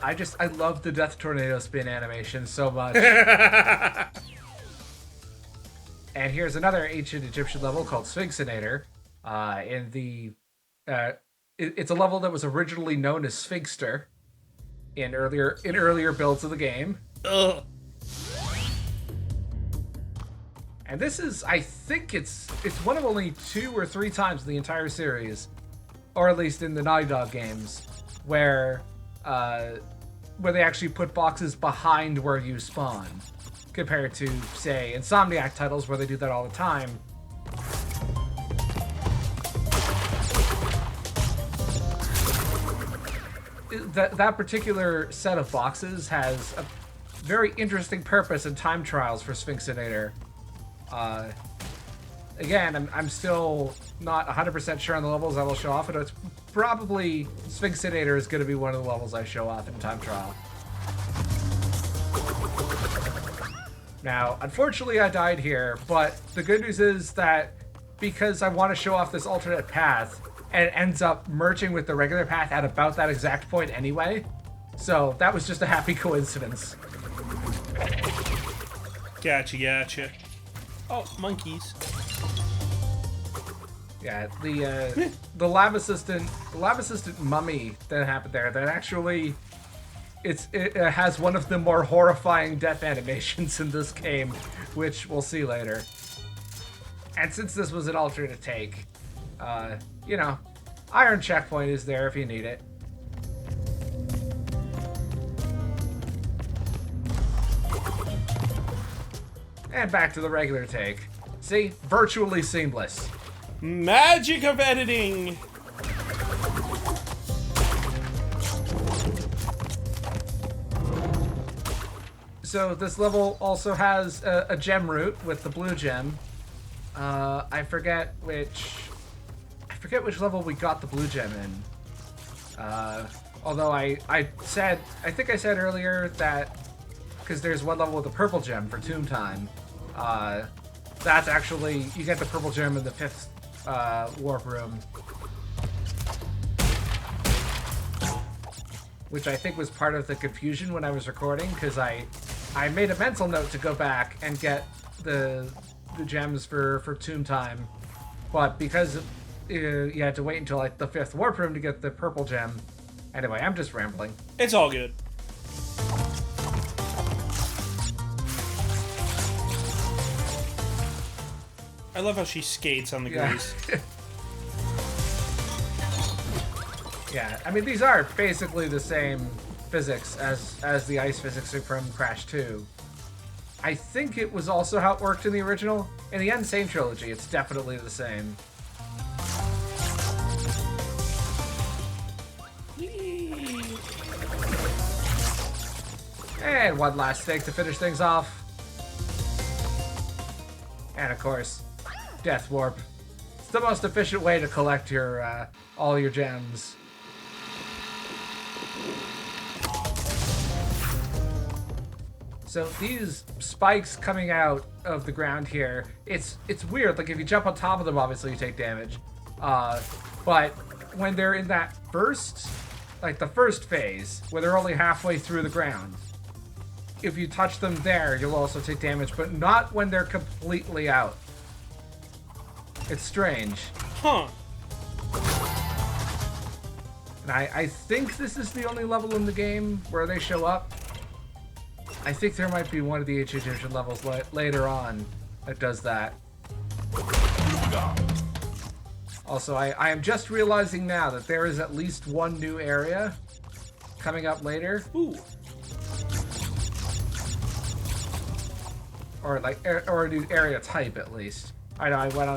I love the Death Tornado spin animation so much. And here's another ancient Egyptian level called Sphinxinator. It's a level that was originally known as Sphinxter in earlier builds of the game. Ugh. And this is, I think it's one of only 2 or 3 times in the entire series, or at least in the Naughty Dog games, where they actually put boxes behind where you spawn, compared to, say, Insomniac titles where they do that all the time. That particular set of boxes has a very interesting purpose in time trials for Sphinxinator. Again, I'm still not 100% sure on the levels I will show off, but it's probably Sphinxinator is going to be one of the levels I show off in time trial. Now, unfortunately I died here, but the good news is that because I want to show off this alternate path, and it ends up merging with the regular path at about that exact point anyway, so that was just a happy coincidence. Gotcha. Oh, monkeys. Yeah, the lab assistant mummy that happened there, that actually it has one of the more horrifying death animations in this game, which we'll see later. And since this was an alternate take, Iron Checkpoint is there if you need it. And back to the regular take. See? Virtually seamless. Magic of editing! So this level also has a gem route with the blue gem. I forget which level we got the blue gem in. Although I think I said earlier that because there's one level with the purple gem for Tomb Time. That's actually, you get the purple gem in the 5th warp room, which I think was part of the confusion when I was recording, because I made a mental note to go back and get the gems for Tomb Time, but because you had to wait until like the 5th warp room to get the purple gem. Anyway, I'm just rambling. It's all good. I love how she skates on the grease. Yeah, I mean, these are basically the same physics as the ice physics from Crash 2. I think it was also how it worked in the original. In the Sane Trilogy, it's definitely the same. And one last stake to finish things off. And of course, Death Warp. It's the most efficient way to collect your all your gems. So these spikes coming out of the ground here, it's weird. Like if you jump on top of them, obviously you take damage. But when they're in that first, like the first phase, where they're only halfway through the ground, if you touch them there, you'll also take damage, but not when they're completely out. It's strange. Huh. And I think this is the only level in the game where they show up. I think there might be one of the Egyptian levels later on that does that. Also, I am just realizing now that there is at least one new area coming up later. Ooh. Or a new area type at least. I know I went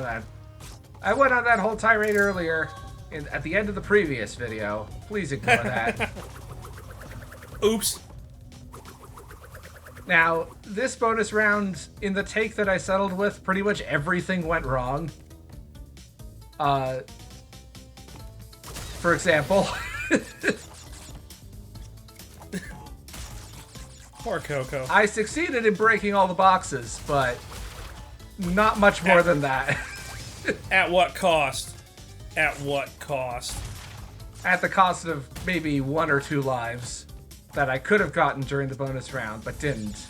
on that whole tirade earlier at the end of the previous video. Please ignore that. Oops. Now, this bonus round, in the take that I settled with, pretty much everything went wrong. For example, Poor Coco. I succeeded in breaking all the boxes, but not much more than that. At what cost? At what cost? At the cost of maybe 1 or 2 lives. that I could have gotten during the bonus round, but didn't.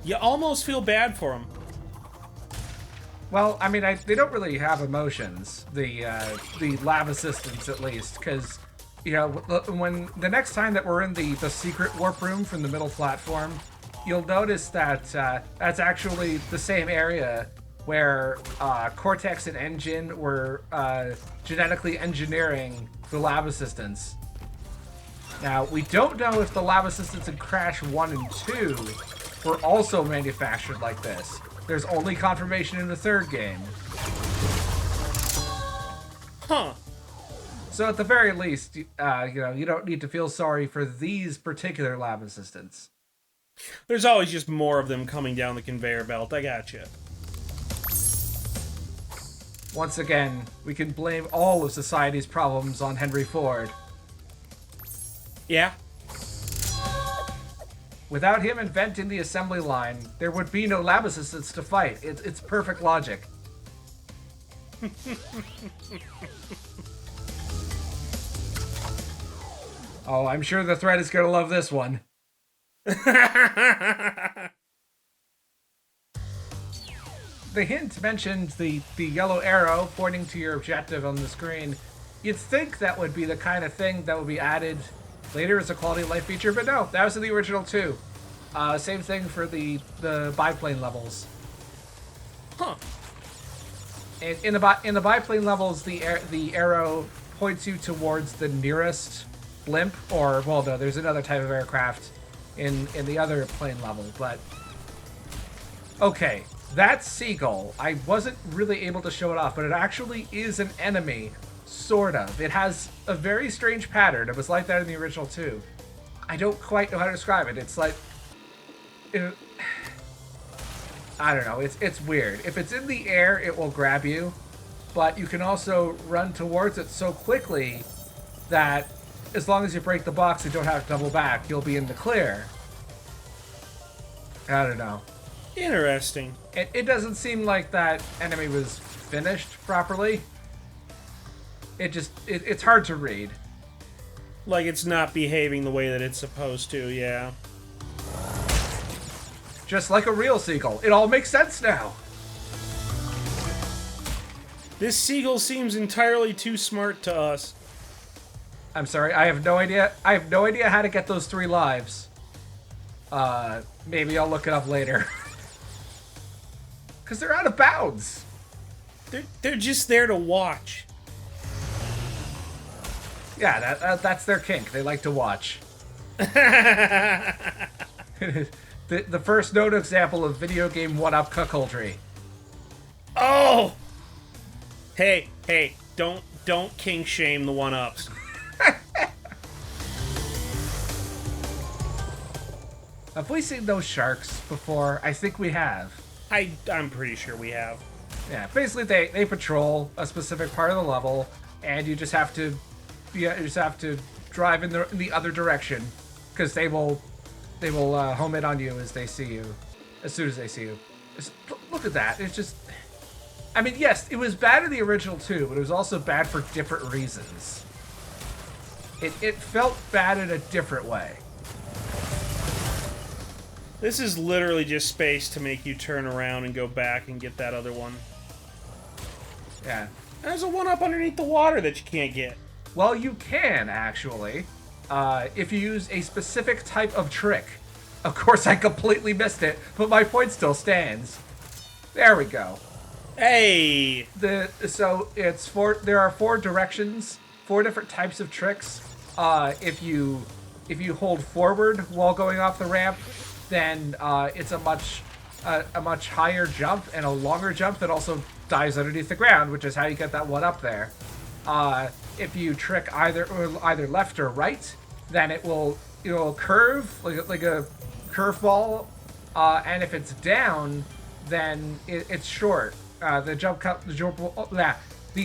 You almost feel bad for him. Well, I mean, they don't really have emotions, the lab assistants at least, because, you know, when the next time that we're in the secret warp room from the middle platform, you'll notice that that's actually the same area where Cortex and Engine were genetically engineering the lab assistants. Now, we don't know if the lab assistants in Crash 1 and 2 were also manufactured like this. There's only confirmation in the third game. Huh. So at the very least, you know, you don't need to feel sorry for these particular lab assistants. There's always just more of them coming down the conveyor belt. I gotcha. Once again, we can blame all of society's problems on Henry Ford. Yeah. Without him inventing the assembly line, there would be no lab assistants to fight. It's perfect logic. Oh, I'm sure the thread is going to love this one. The hint mentioned the yellow arrow pointing to your objective on the screen. You'd think that would be the kind of thing that would be added later as a quality of life feature, but no, that was in the original too. Same thing for the biplane levels. Huh. And in the biplane levels, the arrow points you towards the nearest blimp, or, well, no, there's another type of aircraft in the other plane level, but... Okay, that seagull, I wasn't really able to show it off, but it actually is an enemy, sort of. It has a very strange pattern. It was like that in the original too. I don't quite know how to describe it. It's like... I don't know, it's weird. If it's in the air, it will grab you, but you can also run towards it so quickly that as long as you break the box and don't have to double back, you'll be in the clear. I don't know. Interesting. It doesn't seem like that enemy was finished properly. It's hard to read. Like it's not behaving the way that it's supposed to, yeah. Just like a real seagull. It all makes sense now. This seagull seems entirely too smart to us. I'm sorry, I have no idea. I have no idea how to get those 3 lives. Maybe I'll look it up later. Because they're out of bounds. They're just there to watch. Yeah, that's their kink. They like to watch. The first known example of video game one-up cuckoldry. Oh! Hey, don't king shame the one-ups. Have we seen those sharks before? I think we have. I'm pretty sure we have. Yeah, basically they patrol a specific part of the level, and you just have to drive in the other direction, because they will home in on you as they see you, as soon as they see you. Just, look at that. It's just, I mean, yes, it was bad in the original too, but it was also bad for different reasons. It felt bad in a different way. This is literally just space to make you turn around and go back and get that other one. Yeah. There's a one-up underneath the water that you can't get. Well, you can, actually, if you use a specific type of trick. Of course, I completely missed it, but my point still stands. There we go. Hey! So it's there are 4 directions, 4 different types of tricks. If you hold forward while going off the ramp, then it's a much higher jump and a longer jump that also dives underneath the ground, which is how you get that one up there. If you trick either left or right, then it will curve like a curveball, and if it's down, then it's short. The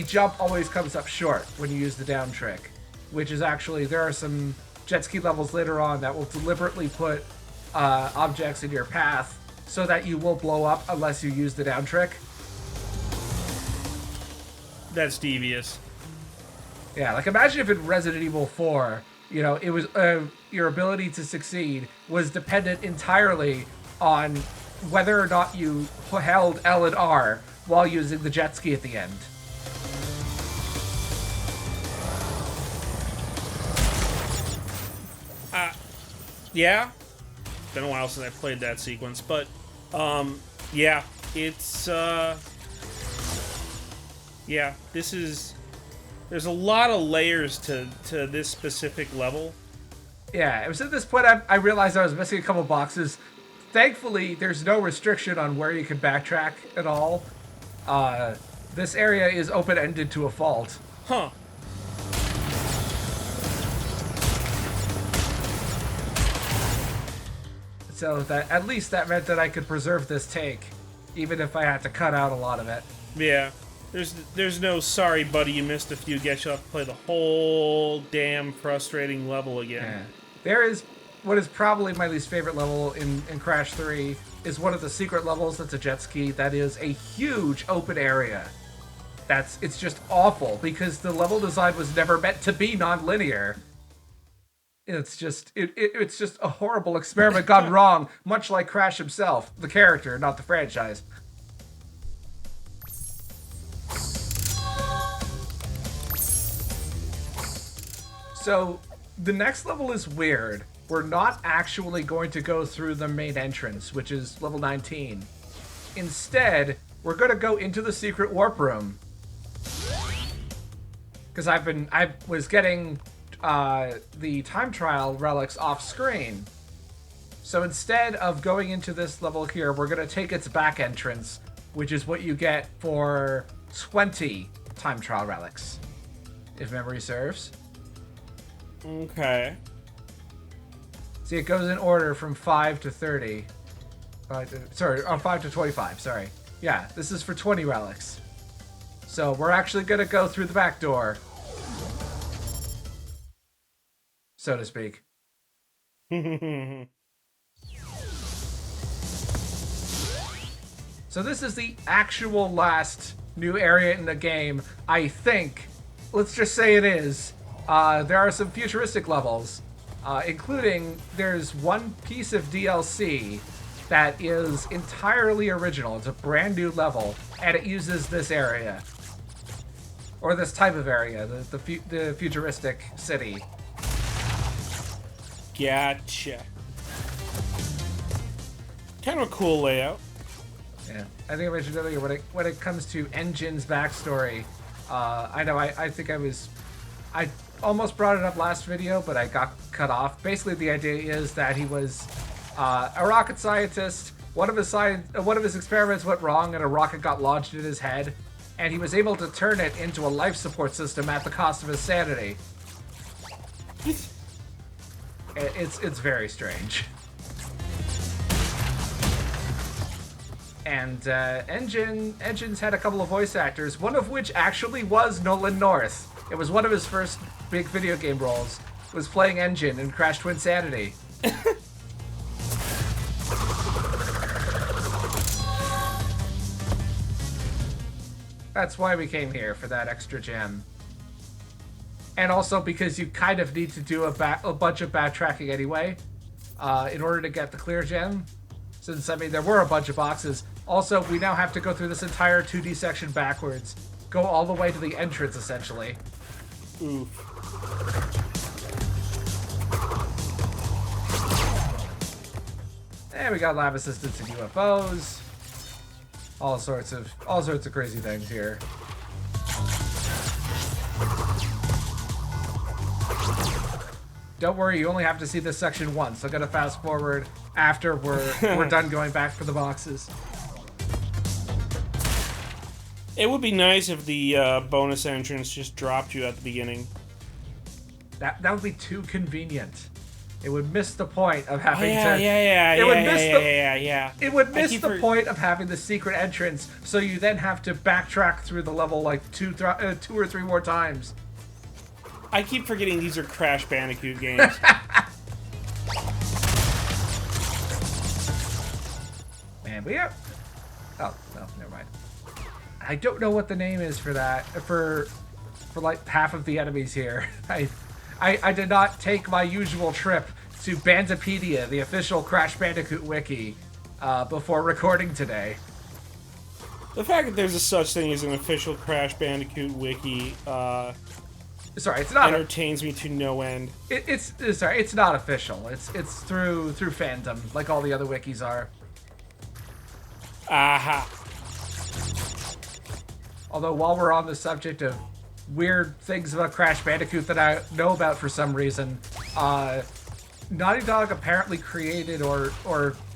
jump always comes up short when you use the down trick, which is actually, there are some jet ski levels later on that will deliberately put objects in your path so that you will blow up unless you use the down trick. That's devious. Yeah, like imagine if in Resident Evil 4, you know, it was your ability to succeed was dependent entirely on whether or not you held L and R while using the jet ski at the end. Yeah. Been a while since I played that sequence, but yeah, it's yeah, there's a lot of layers to this specific level. Yeah, it was at this point I realized I was missing a couple boxes. Thankfully, there's no restriction on where you can backtrack at all. This area is open-ended to a fault. Huh. So that at least that meant that I could preserve this take, even if I had to cut out a lot of it. Yeah. There's no sorry buddy, you missed a few, get you off to play the whole damn frustrating level again. Yeah. There is what is probably my least favorite level in Crash 3 is one of the secret levels that's a jet ski that is a huge open area. It's just awful because the level design was never meant to be non-linear. It's just it's just a horrible experiment gone wrong, much like Crash himself, the character, not the franchise. So, the next level is weird. We're not actually going to go through the main entrance, which is level 19. Instead, we're going to go into the secret warp room. Because I was getting the time trial relics off screen. So instead of going into this level here, we're going to take its back entrance, which is what you get for 20 time trial relics, if memory serves. Okay. See, it goes in order from 5 to 30. 5 to 25, sorry. Yeah, this is for 20 relics. So we're actually going to go through the back door. So to speak. So this is the actual last new area in the game, I think. Let's just say it is. There are some futuristic levels, including there's one piece of DLC that is entirely original. It's a brand new level, and it uses this area. Or this type of area, the futuristic city. Gotcha. Kind of a cool layout. Yeah, I think I mentioned earlier, when it comes to Engine's backstory, I think I almost brought it up last video, but I got cut off. Basically, the idea is that he was a rocket scientist. One of his experiments went wrong, and a rocket got lodged in his head, and he was able to turn it into a life support system at the cost of his sanity. It's very strange. And Engine's had a couple of voice actors, one of which actually was Nolan North. It was one of his first big video game roles, was playing Engine in Crash Twinsanity. That's why we came here, for that extra gem. And also because you kind of need to do a bunch of backtracking anyway, in order to get the clear gem. Since, I mean, there were a bunch of boxes. Also, we now have to go through this entire 2D section backwards. Go all the way to the entrance, essentially. Oof. And we got lab assistants and UFOs. All sorts of crazy things here. Don't worry, you only have to see this section once. I'm gonna fast forward after we're done going back for the boxes. It would be nice if the bonus entrance just dropped you at the beginning. That would be too convenient. It would miss the point of having It would miss the point of having the secret entrance, so you then have to backtrack through the level like two or three more times. I keep forgetting these are Crash Bandicoot games. man. We have... Oh, no, never mind. I don't know what the name is for that, for like half of the enemies here. I did not take my usual trip to Bandipedia, the official Crash Bandicoot wiki, before recording today. The fact that there's a such thing as an official Crash Bandicoot wiki, sorry, it's not entertains me to no end. It's not official. It's through fandom, like all the other wikis are. Aha. Although, while we're on the subject of weird things about Crash Bandicoot that I know about for some reason, Naughty Dog apparently created or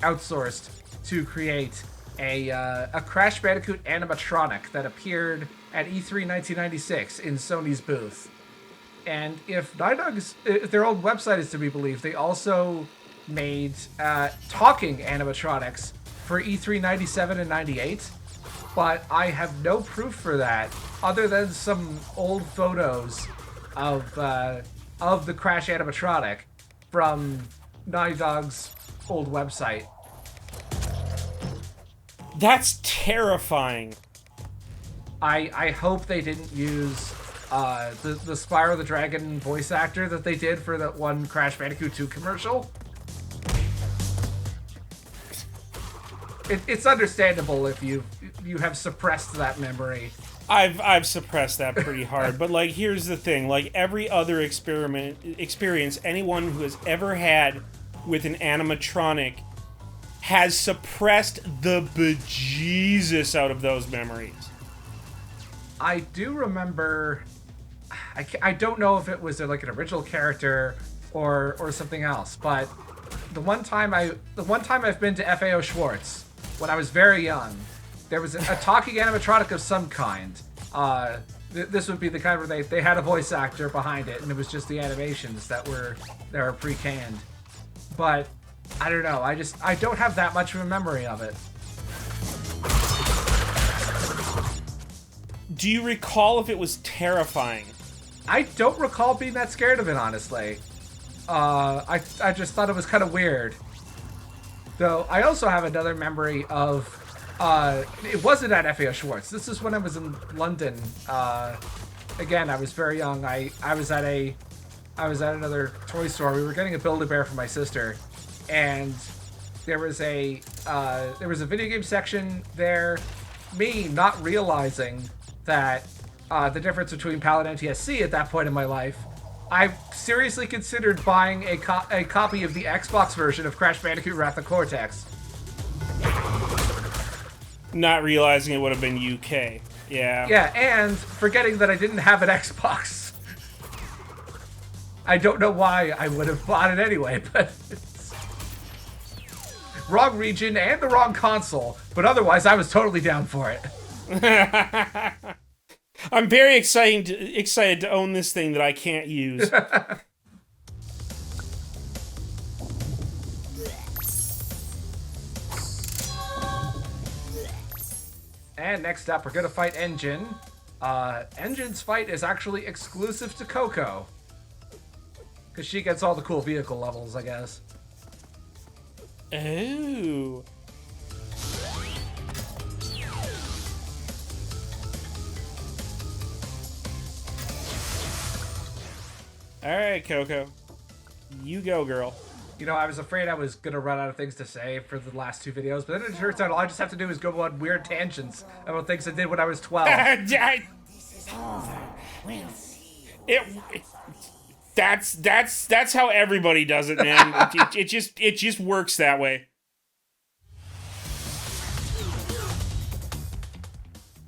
outsourced to create a Crash Bandicoot animatronic that appeared at E3 1996 in Sony's booth. And if Naughty Dog's, if their own website is to be believed, they also made talking animatronics for E3 97 and 98. But I have no proof for that, other than some old photos of the Crash animatronic from Naughty Dog's old website. That's terrifying. I hope they didn't use the Spyro the Dragon voice actor that they did for that one Crash Bandicoot 2 commercial. It's understandable if you have suppressed that memory. I've suppressed that pretty hard, but like here's the thing, like every other experience anyone who has ever had with an animatronic has suppressed the bejesus out of those memories. I do remember, I don't know if it was like an original character or something else, but the one time I've been to FAO Schwartz when I was very young, there was a talking animatronic of some kind. This would be the kind where they had a voice actor behind it, and it was just the animations that were pre-canned. But I don't know. I don't have that much of a memory of it. Do you recall if it was terrifying? I don't recall being that scared of it, honestly. I just thought it was kind of weird. Though I also have another memory of, it wasn't at FAO Schwartz. This is when I was in London. Again, I was very young. I was at another toy store. We were getting a Build-A-Bear for my sister, and there was a video game section there. Me not realizing that the difference between PAL and NTSC at that point in my life, I seriously considered buying a copy of the Xbox version of Crash Bandicoot Wrath of Cortex. Not realizing it would have been UK. Yeah. Yeah, and forgetting that I didn't have an Xbox. I don't know why I would have bought it anyway, but it's wrong region and the wrong console, but otherwise I was totally down for it. I'm very excited to own this thing that I can't use. And next up, we're gonna fight Engine. Engine's fight is actually exclusive to Coco, because she gets all the cool vehicle levels, I guess. Oh. Alright, Coco. You go, girl. You know, I was afraid I was gonna run out of things to say for the last two videos, but then it turns out all I just have to do is go on weird tangents about things I did when I was 12. That's how everybody does it, man. it just works that way.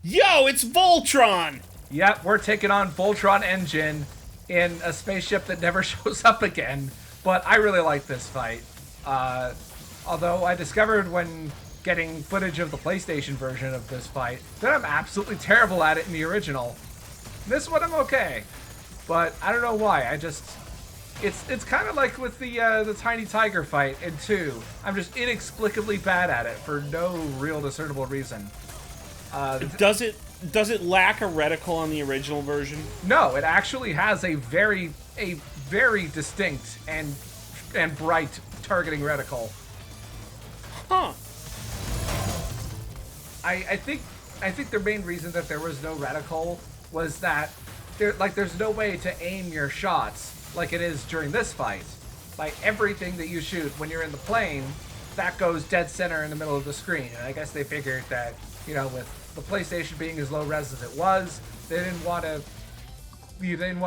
Yo, it's Voltron! Yep, we're taking on Voltron Engine in a spaceship that never shows up again. But I really like this fight. Although I discovered when getting footage of the PlayStation version of this fight that I'm absolutely terrible at it in the original. This one I'm okay. But I don't know why. It's kind of like with the Tiny Tiger fight in 2. I'm just inexplicably bad at it for no real discernible reason. Does it lack a reticle on the original version? No, it actually has a very distinct and bright targeting reticle. Huh. I think the main reason that there was no reticle was that there's no way to aim your shots like it is during this fight. Like, everything that you shoot when you're in the plane, that goes dead center in the middle of the screen. And I guess they figured that, you know, with the PlayStation being as low res as it was, they didn't want to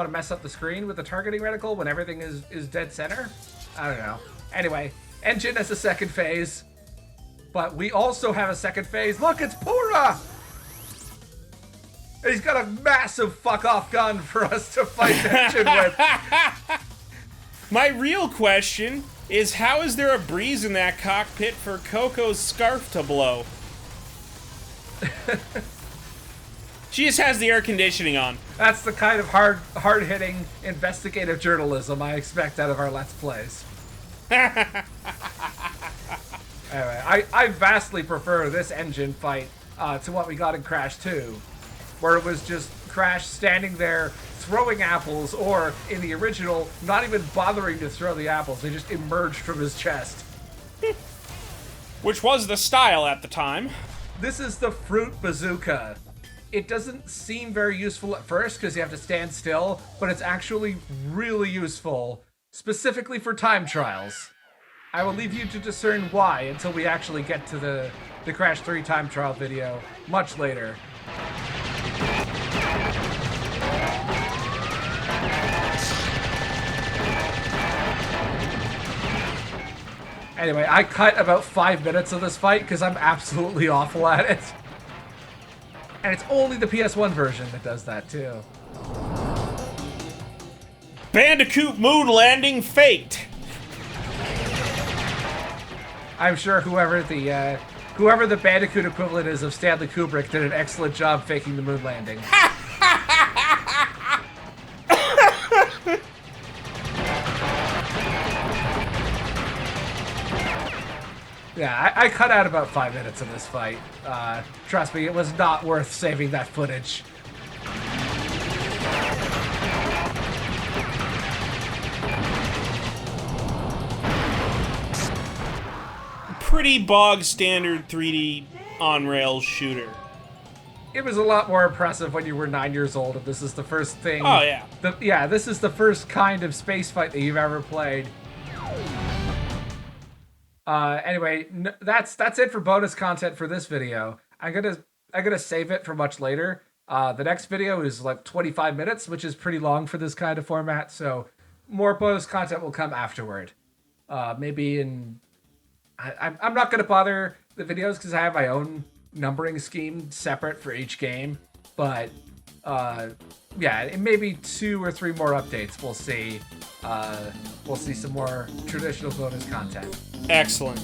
mess up the screen with the targeting reticle when everything is dead center. I don't know. Anyway, engine has a second phase, but we also have a second phase. Look, it's Pura! He's got a massive fuck-off gun for us to fight the engine with. My real question is, how is there a breeze in that cockpit for Coco's scarf to blow? She just has the air conditioning on. That's the kind of hard-hitting investigative journalism I expect out of our Let's Plays. Anyway, I vastly prefer this engine fight to what we got in Crash 2, where it was just Crash standing there throwing apples, or in the original, not even bothering to throw the apples. They just emerged from his chest. Which was the style at the time. This is the fruit bazooka. It doesn't seem very useful at first because you have to stand still, but it's actually really useful, specifically for time trials. I will leave you to discern why until we actually get to the Crash 3 time trial video much later. Anyway, I cut about 5 minutes of this fight because I'm absolutely awful at it. And it's only the PS1 version that does that, too. Bandicoot moon landing faked. I'm sure whoever the Bandicoot equivalent is of Stanley Kubrick did an excellent job faking the moon landing. Yeah, I cut out about 5 minutes of this fight. Trust me, it was not worth saving that footage. Pretty bog standard 3D on-rails shooter. It was a lot more impressive when you were 9 years old, and this is the first thing. Oh, yeah. Yeah, this is the first kind of space fight that you've ever played. Anyway, that's it for bonus content for this video. I'm gonna save it for much later. The next video is like 25 minutes, which is pretty long for this kind of format. So more bonus content will come afterward. Maybe in. I'm not gonna bother the videos because I have my own numbering scheme separate for each game. But yeah, in maybe 2 or 3 more updates, we'll see. We'll see some more traditional bonus content. Excellent.